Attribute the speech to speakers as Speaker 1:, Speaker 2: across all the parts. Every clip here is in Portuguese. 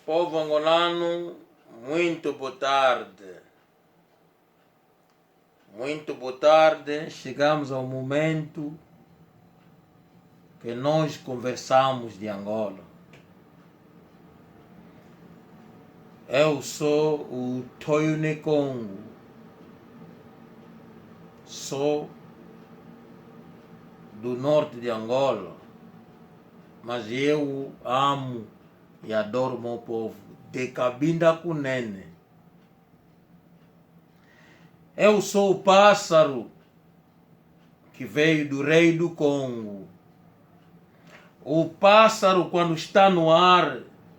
Speaker 1: Povo angolano, muito boa tarde. Muito boa tarde. Chegamos ao momento que nós conversamos de Angola. Eu sou o Toyune Congo. Sou do norte de Angola, mas eu amo e adoro meu povo, de Cabinda Cunene. Eu sou o pássaro que veio do rei do Congo. O pássaro, quando está no ar,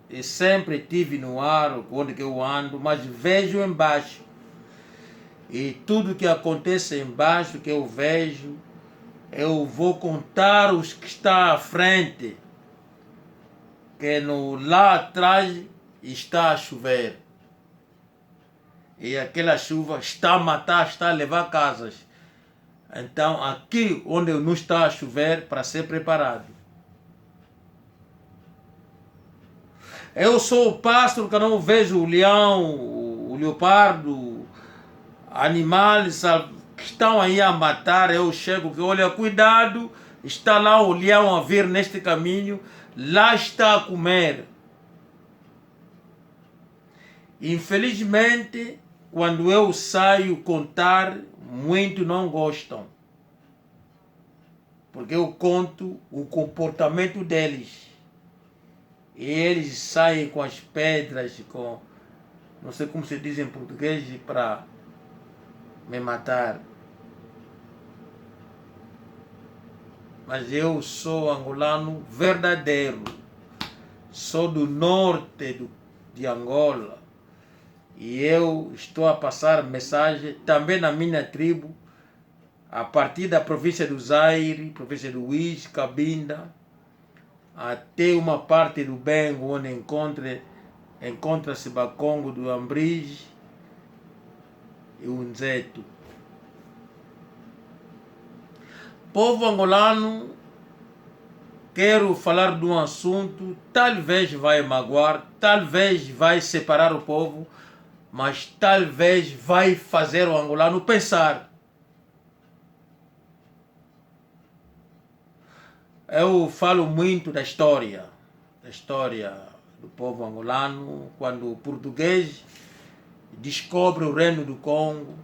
Speaker 1: e sempre tive no ar, onde que eu ando, mas vejo embaixo. E tudo que acontece embaixo que eu vejo, eu vou contar os que está à frente, que lá atrás está a chover. E aquela chuva está a matar, está a levar casas. Então aqui onde não está a chover, para ser preparado. Eu sou o pássaro que não vejo o leão, o leopardo, animais que estão aí a matar. Eu chego que olha, cuidado, está lá o leão a vir neste caminho, lá está a comer. Infelizmente, quando eu saio contar, muitos não gostam. Porque eu conto o comportamento deles. E eles saem com as pedras, com, não sei como se diz em português, para me matar. Mas eu sou angolano verdadeiro. Sou do norte de Angola. E eu estou a passar mensagem também na minha tribo, a partir da província do Zaire, província do Uís, Cabinda, até uma parte do Bengo, onde encontra-se Bakongo do Ambris e o Nzeto. Povo angolano, quero falar de um assunto, talvez vai magoar, talvez vai separar o povo, mas talvez vai fazer o angolano pensar. Eu falo muito da história do povo angolano, quando o português descobre o reino do Congo.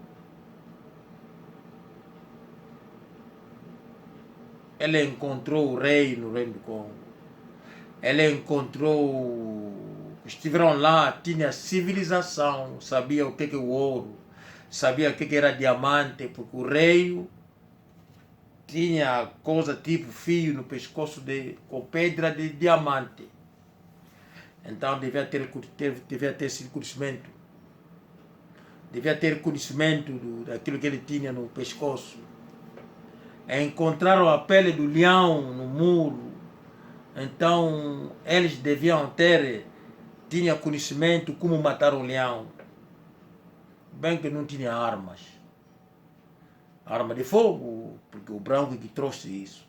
Speaker 1: Ele encontrou o rei no reino do Congo. Ele encontrou, estiveram lá, tinha civilização, sabia o que é o ouro, sabia o que era diamante, porque o rei tinha coisa tipo fio no pescoço com pedra de diamante. Então devia ter esse conhecimento. Devia ter conhecimento daquilo que ele tinha no pescoço. Encontraram a pele do leão no muro. Então eles deviam tinha conhecimento como matar um leão. Bem que não tinha armas. Arma de fogo, porque o branco que trouxe isso.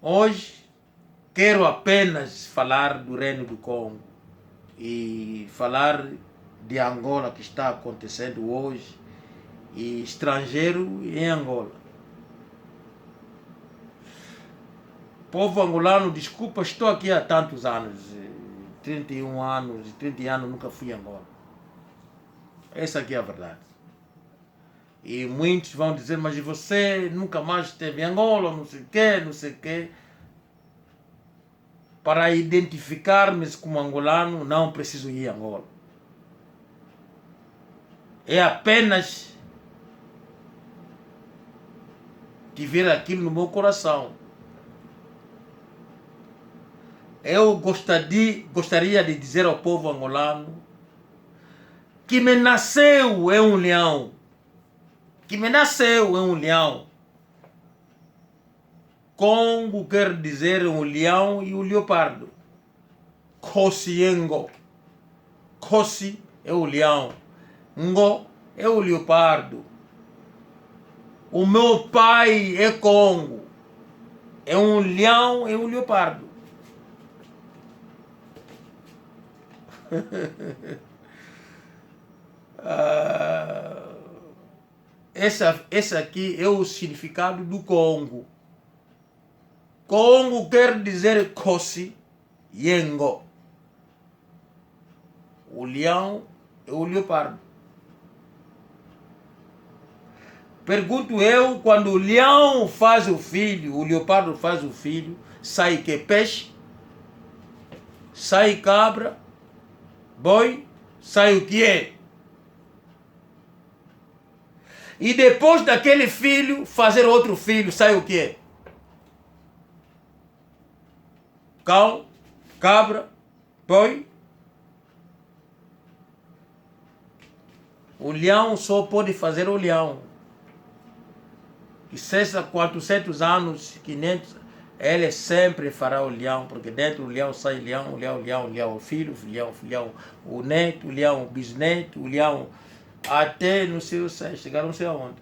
Speaker 1: Hoje quero apenas falar do reino do Congo e falar de Angola que está acontecendo hoje e estrangeiro em Angola. Povo angolano, desculpa, estou aqui há tantos anos, 31 anos, 30 anos nunca fui a Angola. Essa aqui é a verdade. E muitos vão dizer, mas você nunca mais esteve em Angola, não sei o quê, não sei o quê. Para identificar-me como angolano, não preciso ir a Angola. É apenas tiver aquilo no meu coração. Eu gostaria de dizer ao povo angolano que me nasceu é um leão. Que me nasceu é um leão. Congo quer dizer um leão e o leopardo. Kosiengo. Kosi é o leão. Ngo é o leopardo. O meu pai é Congo. É um leão e um leopardo. Esse aqui é o significado do Congo. Congo quer dizer Kosi Yengo. O leão é o leopardo. Pergunto eu, quando o leão faz o filho, o leopardo faz o filho, sai que peixe, sai cabra, boi, sai o que é? E depois daquele filho, fazer outro filho, sai o que é? Cão, cabra, boi. O leão só pode fazer o leão. Que seja 400 anos, 500, ele sempre fará o leão, porque dentro do leão sai leão, o filho, o neto, o leão, o bisneto, o leão, até não sei, chegar não sei aonde.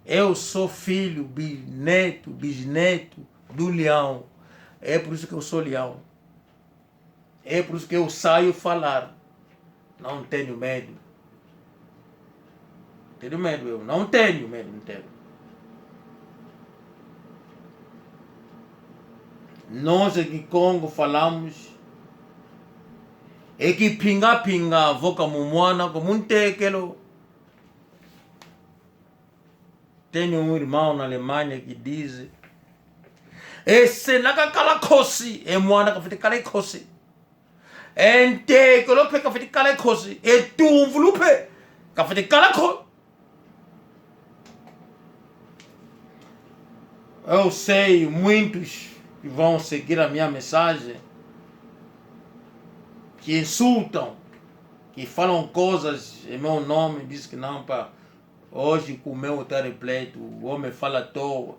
Speaker 1: Eu sou filho, bisneto do leão. É por isso que eu sou leão. É por isso que eu saio falar. Não tenho medo. Tenho medo eu. Não tenho medo, não tenho. Nós aqui em Congo falamos é que pinga vou como moana, como um tequelo. Tenho um irmão na Alemanha que diz esse nakakala kosi é moana que fica kala kosi. Ente que lo pe que fica kala kosi é tu volupe que fica kala kosi. Eu sei muitos que vão seguir a minha mensagem, que insultam, que falam coisas em meu nome, dizem que não, pá, hoje comeu está repleto, o homem fala à toa.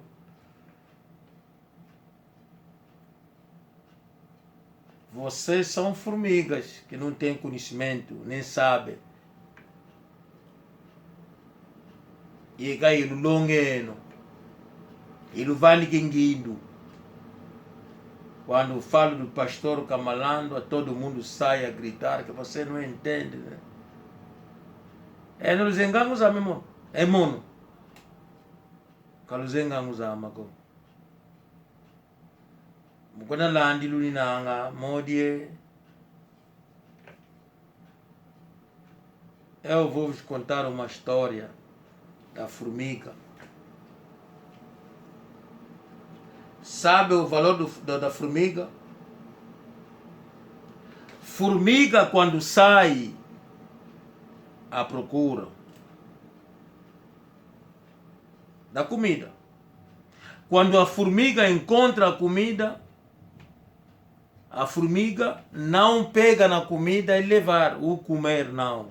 Speaker 1: Vocês são formigas que não têm conhecimento, nem sabem. E aí, no longueno, e no vale guinguindo. Quando falo do pastor Camalando, todo mundo sai a gritar que você não entende, né? É nos engamos a mesmo, é mono. Que nos engamos a mago. Quando lá andi luninanga, modie. Eu vou vos contar uma história da formiga. Sabe o valor da formiga? Formiga, quando sai à procura da comida, quando a formiga encontra a comida, a formiga não pega na comida e levar, o comer, não.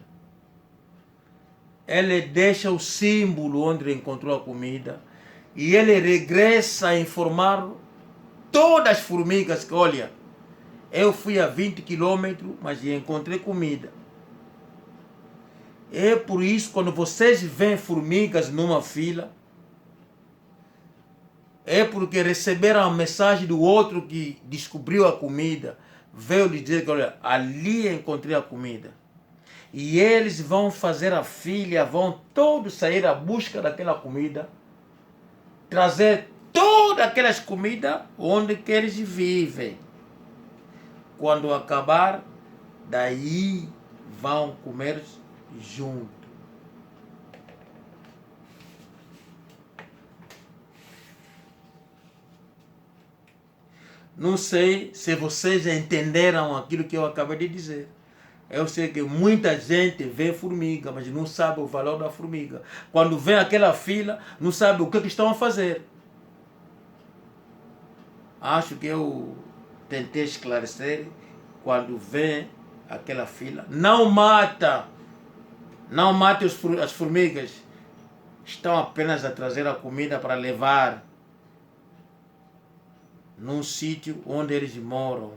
Speaker 1: Ele deixa o símbolo onde encontrou a comida e ele regressa a informar todas as formigas que, olha, eu fui a 20 quilômetros, mas encontrei comida. É por isso, quando vocês veem formigas numa fila, é porque receberam a mensagem do outro que descobriu a comida, veio lhe dizer que, olha, ali encontrei a comida. E eles vão fazer a fila, vão todos sair à busca daquela comida, trazer todas aquelas comidas onde que eles vivem. Quando acabar, daí vão comer junto. Não sei se vocês entenderam aquilo que eu acabei de dizer. Eu sei que muita gente vê formiga, mas não sabe o valor da formiga. Quando vê aquela fila, não sabe o que estão a fazer. Acho que eu tentei esclarecer. Quando vê aquela fila, não mata as formigas. Estão apenas a trazer a comida para levar num sítio onde eles moram,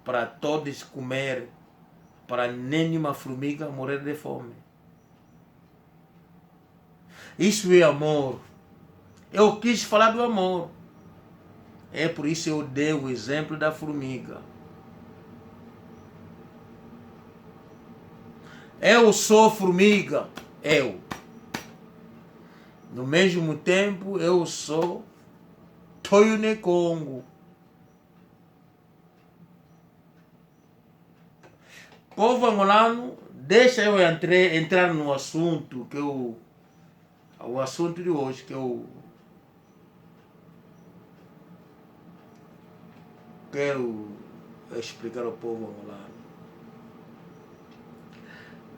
Speaker 1: para todos comer, para nenhuma formiga morrer de fome. Isso é amor. Eu quis falar do amor. É por isso eu dei o exemplo da formiga. Eu sou formiga. Eu. No mesmo tempo, eu sou Toyune Congo. Povo angolano, deixa eu entrar no assunto o assunto de hoje que eu quero explicar ao povo angolano.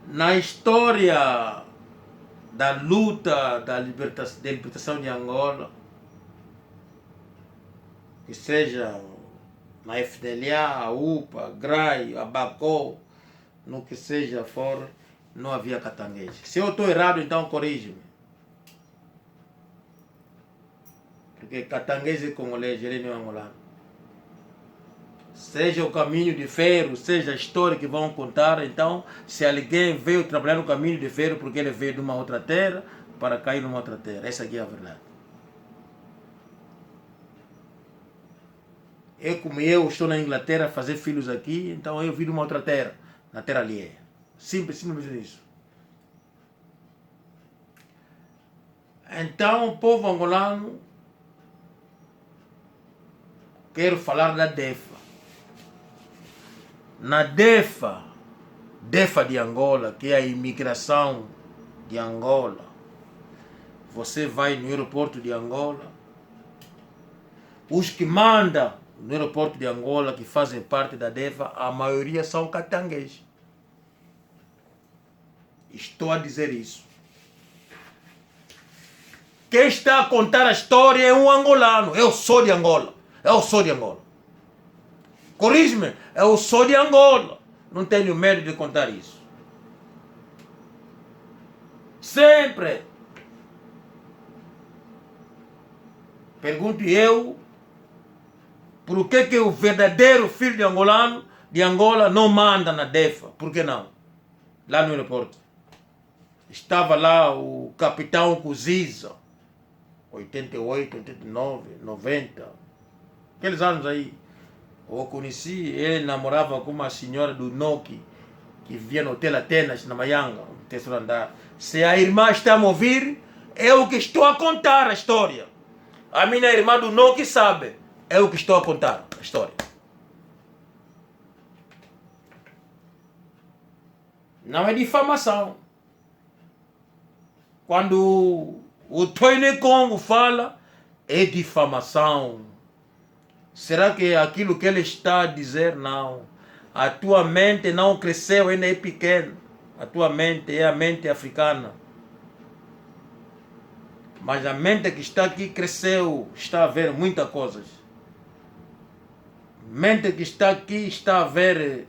Speaker 1: Na história da luta da libertação de Angola, que seja na FDLA, a UPA, a GRAI, a BACO, no que seja for, não havia catanguejo. Se eu estou errado, então corrige-me. Porque catanguejo é congolês, ele não é angolano. Seja o caminho de ferro, seja a história que vão contar, então, se alguém veio trabalhar no caminho de ferro porque ele veio de uma outra terra para cair numa outra terra. Essa aqui é a verdade. Como eu estou na Inglaterra a fazer filhos aqui, então eu vim de uma outra terra, na terra alheia. Simples isso. Então, o povo angolano, quero falar da DEFA. Na DEFA de Angola, que é a imigração de Angola, você vai no aeroporto de Angola, os que mandam no aeroporto de Angola, que fazem parte da DEFA, a maioria são catanguejos. Estou a dizer isso. Quem está a contar a história é um angolano. Eu sou de Angola. Corrige-me, eu sou de Angola. Não tenho medo de contar isso. Sempre. Pergunto eu, por que o verdadeiro filho de Angola não manda na DEFA? Por que não? Lá no aeroporto. Estava lá o capitão Kuziza, 88, 89, 90. Aqueles anos aí. Eu conheci, ele namorava com uma senhora do Noki, que vivia no Hotel Atenas, na Maianga, no terceiro andar. Se a irmã está a me ouvir, eu que estou a contar a história. A minha irmã do Noki sabe, eu que estou a contar a história. Não é difamação. Quando o Toyune Congo fala, é difamação. Será que é aquilo que ele está a dizer? Não. A tua mente não cresceu, ainda é pequena. A tua mente é a mente africana. Mas a mente que está aqui cresceu, está a ver muitas coisas. A mente que está aqui está a ver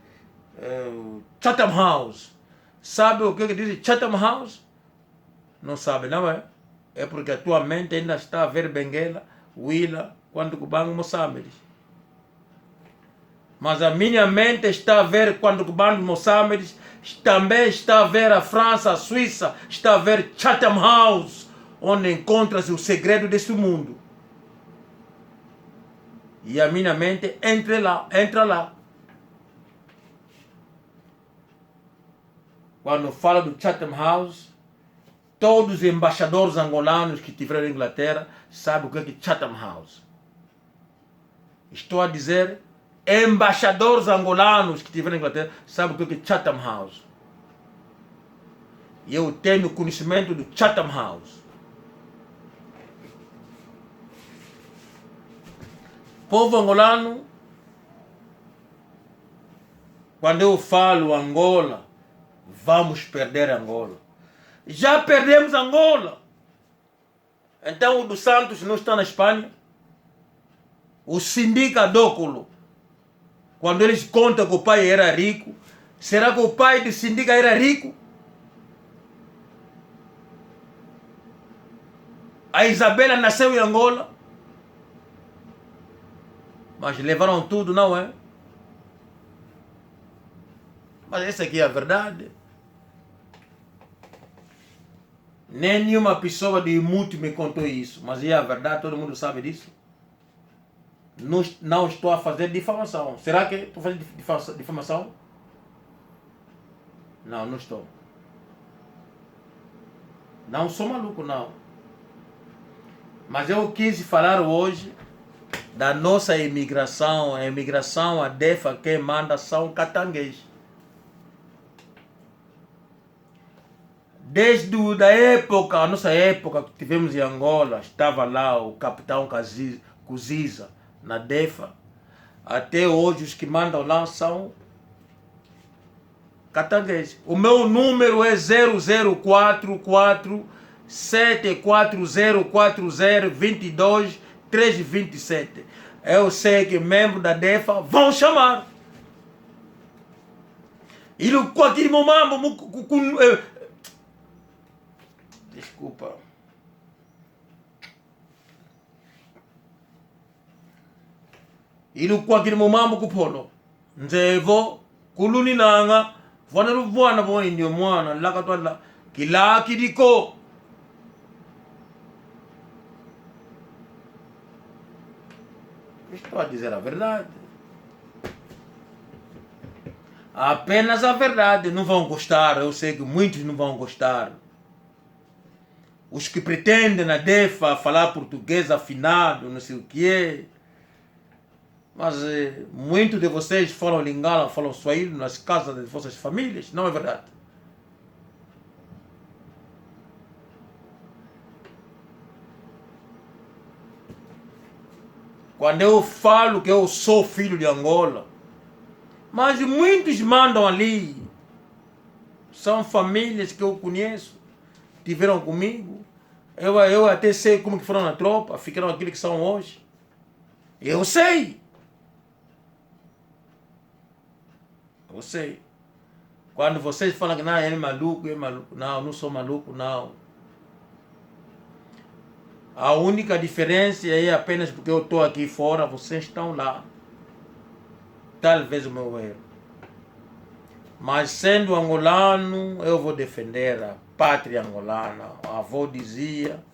Speaker 1: Chatham House. Sabe o que diz Chatham House? Não sabe, não é? É porque a tua mente ainda está a ver Benguela, Willa, quando Cubango Moçambique. Mas a minha mente está a ver quando Cubango Moçambique, também está a ver a França, a Suíça, está a ver Chatham House, onde encontra-se o segredo deste mundo. E a minha mente entra lá. Quando fala do Chatham House, todos os embaixadores angolanos que tiveram na Inglaterra sabem o que é Chatham House. Estou a dizer, embaixadores angolanos que tiveram na Inglaterra sabem o que é Chatham House. E eu tenho conhecimento do Chatham House. Povo angolano, quando eu falo Angola, vamos perder Angola. Já perdemos Angola. Então o dos Santos não está na Espanha. O Sindica Dóculo, quando eles contam que o pai era rico, será que o pai do Sindica era rico? A Isabela nasceu em Angola, mas levaram tudo, não é? Mas essa aqui é a verdade. Nenhuma pessoa de Imuti me contou isso, mas é a verdade, todo mundo sabe disso. Não estou a fazer difamação. Será que estou fazendo difamação? Não, não estou. Não sou maluco, não. Mas eu quis falar hoje da nossa imigração. A imigração, a DEFA, quem manda são catanguês. Desde a nossa época que tivemos em Angola, estava lá o capitão Kuziza, na DEFA. Até hoje os que mandam lá são catangueses. O meu número é 0044 74040 327. Eu sei que membros da DEFA vão chamar. Ele com aquele mambo desculpa. Ele com aquele mambo com polo. Nzevo kuluni nanga vona ruvwana boni ndio mwana lakatwala kila kidiko. Estou a dizer a verdade. Apenas a verdade. Não vão gostar. Eu sei que muitos não vão gostar. Os que pretendem na DEFA falar português afinado, não sei o que é. Mas muitos de vocês falam Lingala, falam Swahili nas casas de vossas famílias. Não é verdade. Quando eu falo que eu sou filho de Angola, mas muitos mandam ali, são famílias que eu conheço, tiveram comigo, eu até sei como que foram na tropa, ficaram aquilo que são hoje. Eu sei. Eu sei. Quando vocês falam que não, ele é maluco, não, não sou maluco, não. A única diferença é apenas porque eu estou aqui fora, vocês estão lá. Talvez o meu erro. Mas sendo angolano, eu vou defender a pátria angolana. A avó dizia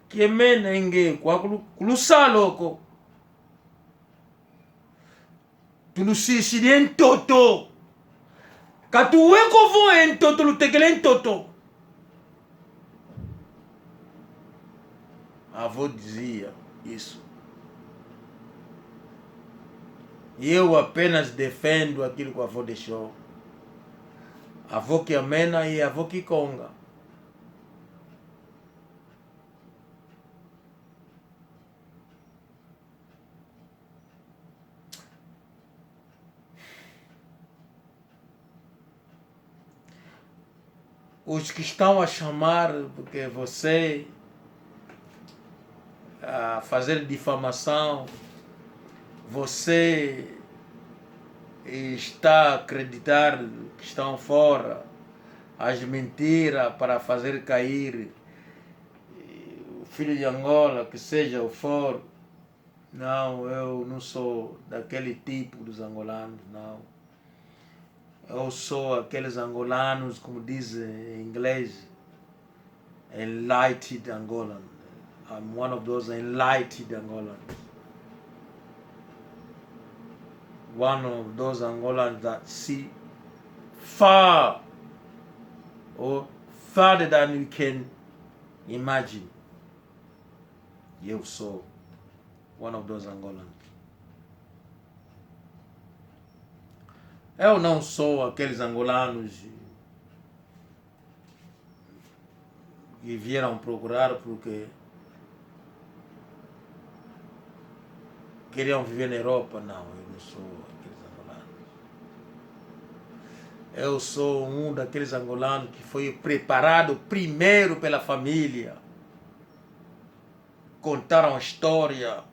Speaker 1: que ninguém kulusa louco. Tulusisi em toto. Katuweko vo em toto, lutekele em toto. A avó dizia isso. E eu apenas defendo aquilo que a avó deixou. A avó que amena e a avó que conga. Os que estão a chamar, porque você a fazer difamação, você está a acreditar que estão fora as mentiras para fazer cair o filho de Angola, que seja o for. Não, eu não sou daquele tipo dos angolanos, não. Eu sou aqueles angolanos, como diz em inglês, enlightened Angolan. I'm one of those enlightened Angolans. One of those Angolans that see far or farther than you can imagine. Eu sou one of those Angolans. Eu não sou aqueles angolanos que vieram procurar porque queriam viver na Europa. Não, eu não sou aqueles angolanos. Eu sou um daqueles angolanos que foi preparado primeiro pela família. Contaram a história.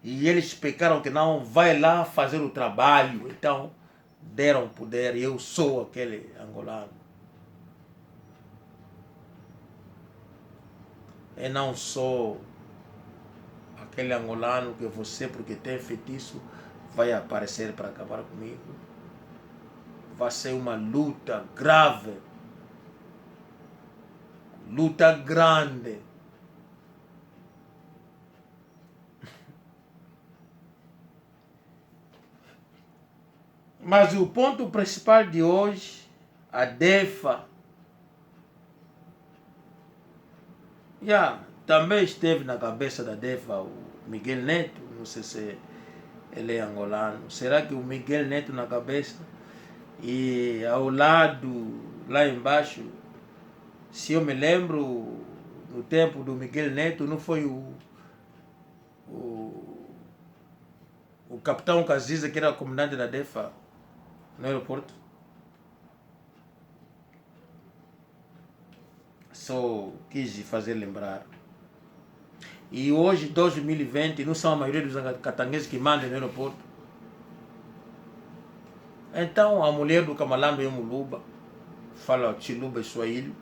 Speaker 1: E eles pecaram que não, vai lá fazer o trabalho. Então, deram poder. E eu sou aquele angolano. Eu não sou aquele angolano que você, porque tem feitiço, vai aparecer para acabar comigo. Vai ser uma luta grave. Luta grande. Mas o ponto principal de hoje, a DEFA Também esteve na cabeça da DEFA o Miguel Neto, não sei se ele é angolano. Será que o Miguel Neto na cabeça e ao lado, lá embaixo, se eu me lembro, no tempo do Miguel Neto, não foi o capitão Caziza, que era o comandante da DEFA no aeroporto? Só quis fazer lembrar. E hoje, 2020, não são a maioria dos catangueses que mandam no aeroporto. Então, a mulher do Kamalando é Muluba, fala Chiluba e Swahili.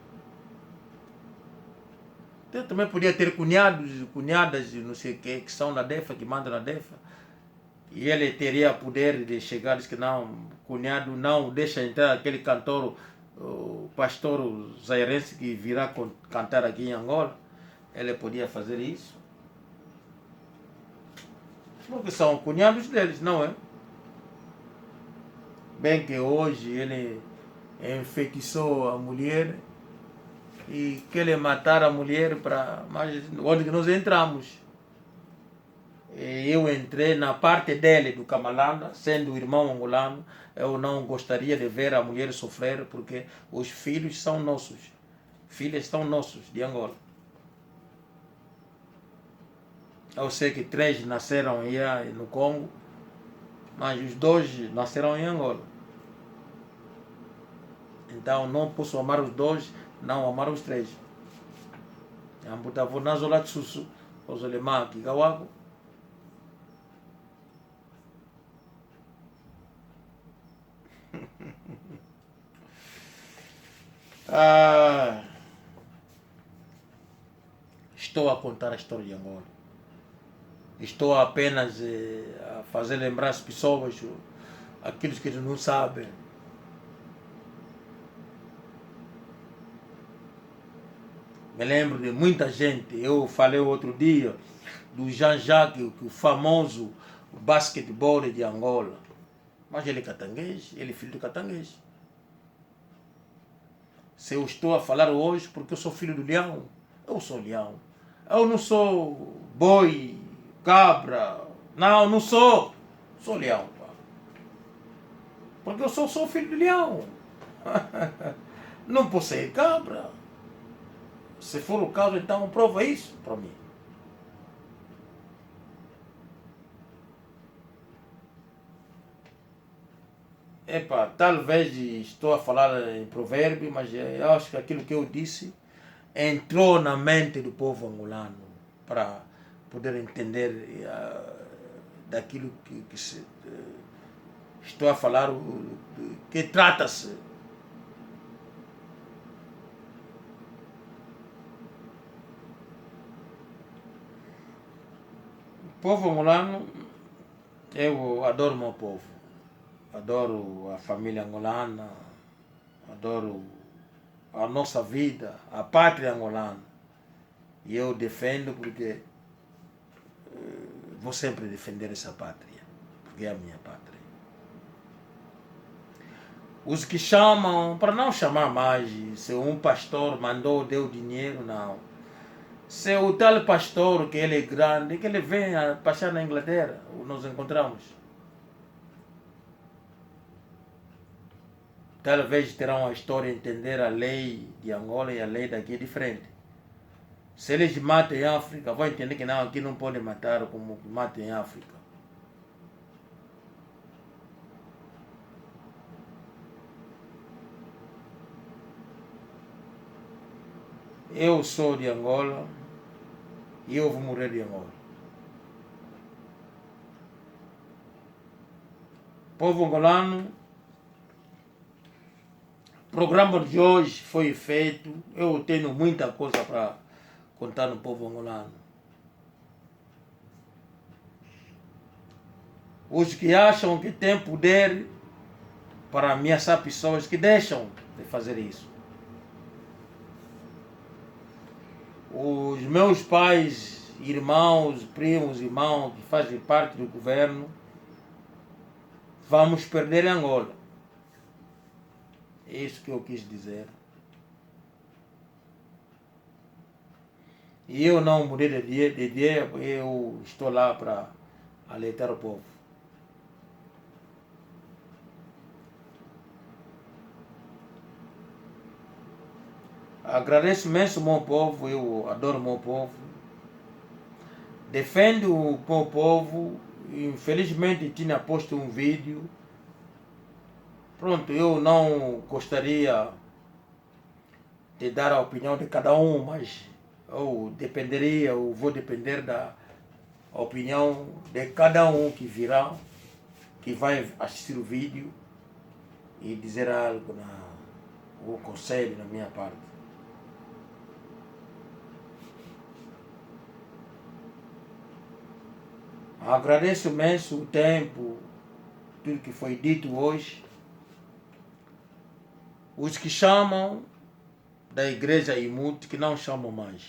Speaker 1: Então, também podia ter cunhados e cunhadas, não sei o que são na DEFA, que mandam na DEFA. E ele teria poder de chegar, diz que não, cunhado não deixa entrar aquele cantor, o pastor zairense que virá cantar aqui em Angola. Ele podia fazer isso. Porque são cunhados deles, não é? Bem que hoje ele enfeitiçou a mulher e quer matar a mulher para... Mas onde nós entramos? Eu entrei na parte dele, do Kamalanda, sendo irmão angolano. Eu não gostaria de ver a mulher sofrer, porque os filhos são nossos. Filhos são nossos, de Angola. Eu sei que 3 nasceram no Congo, mas os 2 nasceram em Angola. Então não posso amar os 2, não amar os 3. Ambutavo nazola tsusu, ozolema kikawako. Estou a contar a história de Angola. Estou apenas a fazer lembrar as pessoas aquilo que eles não sabem. Me lembro de muita gente. Eu falei outro dia do Jean-Jacques, o famoso basquetebol de Angola. Mas ele é catanguês, ele é filho de catanguês. Se eu estou a falar hoje porque eu sou filho do leão, eu sou leão. Eu não sou boi, cabra, não sou. Sou leão. Porque eu sou filho do leão. Não posso ser cabra. Se for o caso, então prova isso para mim. Talvez estou a falar em provérbio, mas eu acho que aquilo que eu disse entrou na mente do povo angolano para poder entender daquilo que estou a falar, que trata-se. O povo angolano, eu adoro o meu povo. Adoro a família angolana, adoro a nossa vida, a pátria angolana. E eu defendo porque vou sempre defender essa pátria, porque é a minha pátria. Os que chamam, para não chamar mais, se um pastor mandou, deu dinheiro, não. Se o tal pastor, que ele é grande, que ele venha passar na Inglaterra, nós encontramos. Talvez terão a história de entender a lei de Angola e a lei daqui é diferente. Se eles matam em África, vão entender que não, aqui não podem matar como matam em África. Eu sou de Angola e eu vou morrer de Angola. Povo angolano, o programa de hoje foi feito. Eu tenho muita coisa para contar no povo angolano. Os que acham que têm poder para ameaçar pessoas, que deixam de fazer isso. Os meus pais, irmãos, primos, irmãos que fazem parte do governo, vamos perder Angola. É isso que eu quis dizer. E eu não mudei de ideia, eu estou lá para alertar o povo. Agradeço imenso o meu povo, eu adoro o meu povo. Defendo o meu povo. Infelizmente tinha posto um vídeo. Pronto, eu não gostaria de dar a opinião de cada um, mas eu vou depender da opinião de cada um que virá, que vai assistir o vídeo e dizer algo, o conselho na minha parte. Agradeço imenso o tempo, tudo que foi dito hoje. Os que chamam da igreja e muitos que não chamam mais.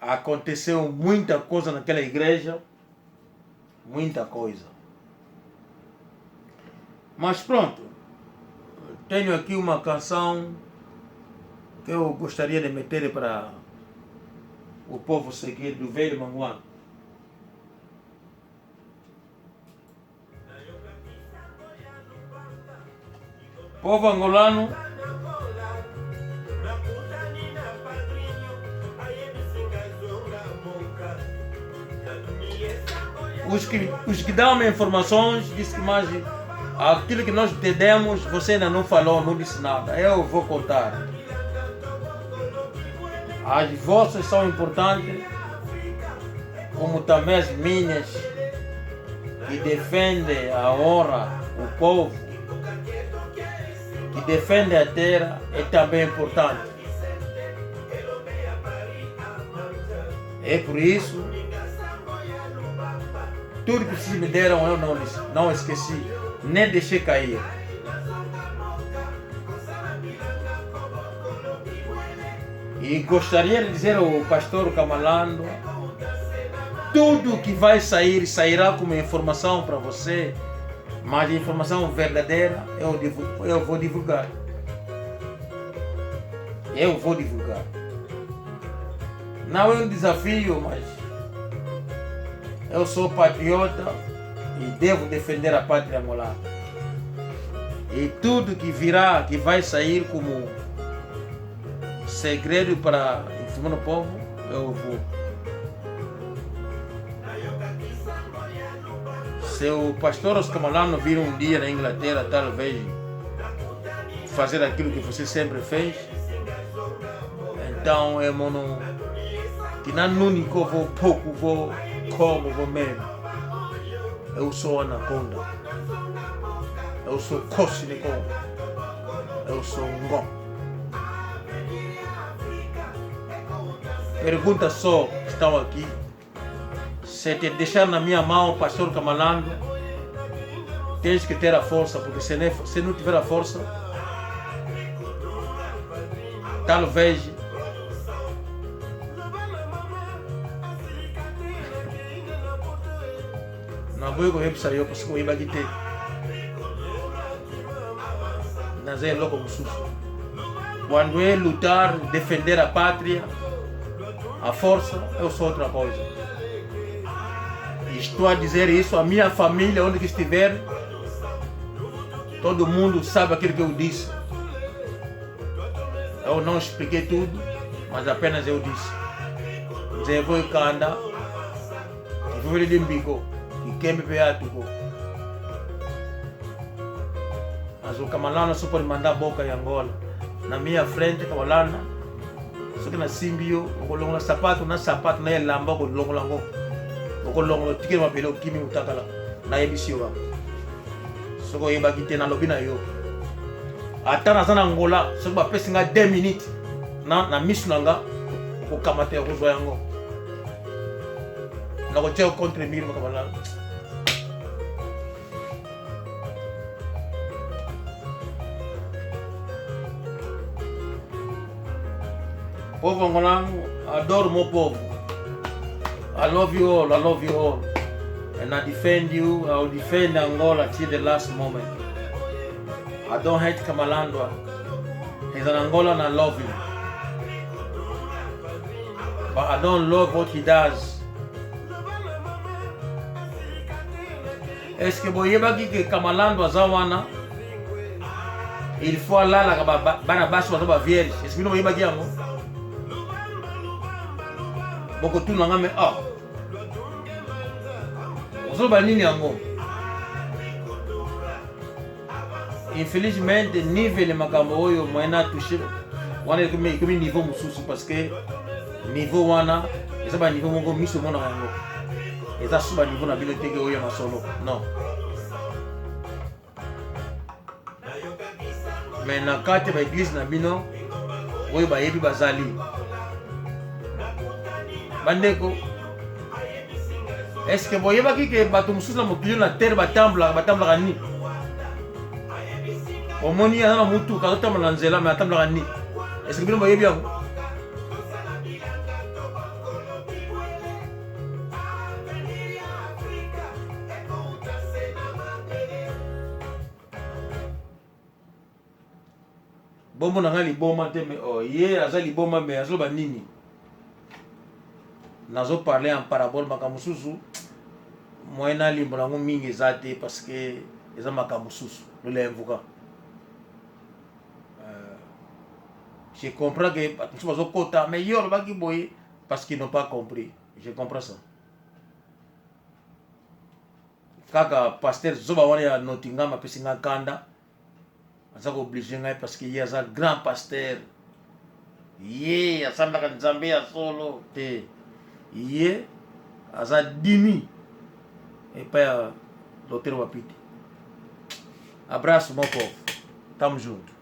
Speaker 1: Aconteceu muita coisa naquela igreja, muita coisa. Mas pronto, tenho aqui uma canção que eu gostaria de meter para o povo seguir do Velho Manguano. Povo angolano, os que dão informações dizem que mais aquilo que nós te demos, você ainda não falou, não disse nada. Eu vou contar. As vossas são importantes, como também as minhas, que defendem a honra, o povo, que defendem a terra, é também importante. É por isso, tudo que vocês me deram eu não esqueci, nem deixei cair. E gostaria de dizer ao pastor Kamalando, tudo que vai sair, sairá como informação para você, mas a informação verdadeira eu vou divulgar. Eu vou divulgar. Não é um desafio, mas eu sou patriota e devo defender a pátria angolana. E tudo que virá, que vai sair como segredo para informar o povo, eu vou. Se o pastor Oscar Malano vir um dia na Inglaterra, talvez fazer aquilo que você sempre fez, então eu não, que não único vou pouco, vou como, vou mesmo. Eu sou anaconda, eu sou cósmico, eu sou ngom. Pergunta só que estão aqui. Se te deixar na minha mão, pastor Kamalando, tens que ter a força, porque se não tiver a força, talvez não vou correr para sair, porque eu vou ter. Mas é louco, quando é lutar, defender a pátria, a força, eu sou outra coisa. Estou a dizer isso à minha família, onde que estiver. Todo mundo sabe aquilo que eu disse. Eu não expliquei tudo, mas apenas eu disse. Dizer, vou canda, que vou lhe bico, que quem me peatuco. Mas o Kamalana só pode mandar boca em Angola. Na minha frente, Kamalana, só que na Simbio, o longo na sapato, na lamba, o longo lango. O longo tiki ma pelo kimi utakala na ebisiwa. So ko yeba kite na lobby na yo. Ata na sana Angola, so ba pesi nga 2 minutes na misu nanga ko kamate ko zo yango. Na ko teo contre mire mo kabala. Povo angolano, adoro meu povo. I love you all, I love you all. And I defend you, I will defend Angola till the last moment. I don't hate Kamalandwa. He's an Angolan and I love him. But I don't love what he does. Est-ce que boyebaki que Kamalando azawana il faut aller la bana baso bazo ba vierge. Est-ce que no boyebaki yango? Boko tu nanga me ozo ba nini yango? Infelizmente nível makambo oyo moyena touché wana comme niveau mususu parce que niveau wana eza ba niveau moko miso mona yango eza suba niveau na bino teke oyo masolo non mais na kati ba église na bino oyo bayebi bazali bandeko est-ce que boyebaki ke bato mususu na mokili na terre batamblaka ni omoni aza na mutuka azotambola na nzela me atambolaka ni est-ce que bino boyebi yango? Bombo na nga liboma te me ye aza liboma me azoloba nini? Nazo parler en parabole makambo susu moyena limbo nango mingi eza te parce que eza makambo susu lola invoka. Je comprends que bato bazokota mais yo olobaki boye parce qu'ils n'ont pas compris. Je comprends ça. Kaka pasteur zoba wana ya Nottingham apesi nga kanda aza kooblige ngai parce que ye aza grand pasteur ye asambaka nzambe ya solo te ye aza dimi epai ya docteur Wapiti. Abraço mon povo, tamo junto.